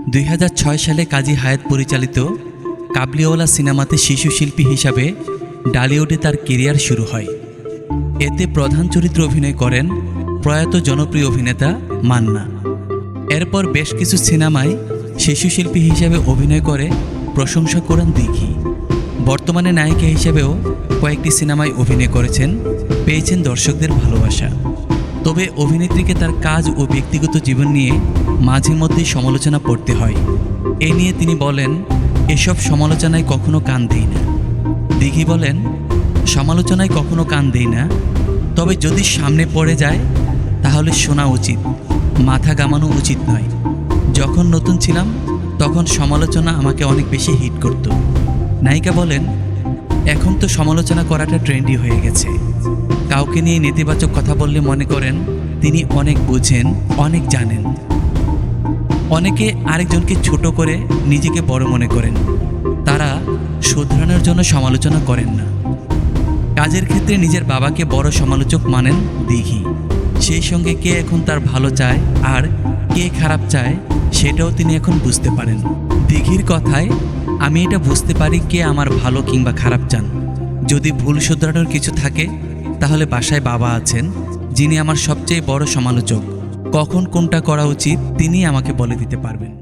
2006 সালে কাজী হায়াৎ পরিচালিত কাবলিওয়ালা সিনেমাতে শিশু শিল্পী হিসাবে ডালিউডে তার কেরিয়ার শুরু হয়। এতে প্রধান চরিত্রে অভিনয় করেন প্রয়াত জনপ্রিয় অভিনেতা মান্না। এরপর বেশ কিছু সিনেমায় শিশু শিল্পী হিসেবে অভিনয় করে প্রশংসা করেন দিঘি। বর্তমানে নায়িকা হিসেবেও কয়েকটি সিনেমায় অভিনয় করেছেন, পেয়েছেন দর্শকদের ভালোবাসা। তবে অভিনেত্রীকে তার কাজ ও ব্যক্তিগত জীবন নিয়ে মাঝে মধ্যেই সমালোচনা পড়তে হয়। এ নিয়ে তিনি বলেন, এসব সমালোচনায় কখনো কান দেই না। দিঘি বলেন, সমালোচনায় কখনো কান দেই না, তবে যদি সামনে পড়ে যায় তাহলে শোনা উচিত, মাথা ঘামানো উচিত নয়। যখন নতুন ছিলাম তখন সমালোচনা আমাকে অনেক বেশি হিট করত। নায়িকা বলেন, এখন তো সমালোচনা করাটা ট্রেন্ডি হয়ে গেছে। কাউকে নিয়ে নেতিবাচক কথা বললে মনে করেন তিনি অনেক বোঝেন, অনেক জানেন। অনেকে আরেকজনকে ছোট করে নিজেকে বড় মনে করেন। তারা শুধরানোর জন্য সমালোচনা করেন না। কাজের ক্ষেত্রে নিজের বাবাকে বড় সমালোচক মানেন দিঘি। সেই সঙ্গে কে এখন তার ভালো চায় আর কে খারাপ চায় সেটাও তিনি এখন বুঝতে পারেন। দিঘির কথায়, আমি এটা বুঝতে পারি কে আমার ভালো কিংবা খারাপ চান। যদি ভুল শুধরানোর কিছু থাকে তাহলে বাসায় বাবা আছেন, যিনি আমার সবচেয়ে বড় সমালোচক। কখন কোনটা করা উচিত তিনি আমাকে বলে দিতে পারবেন।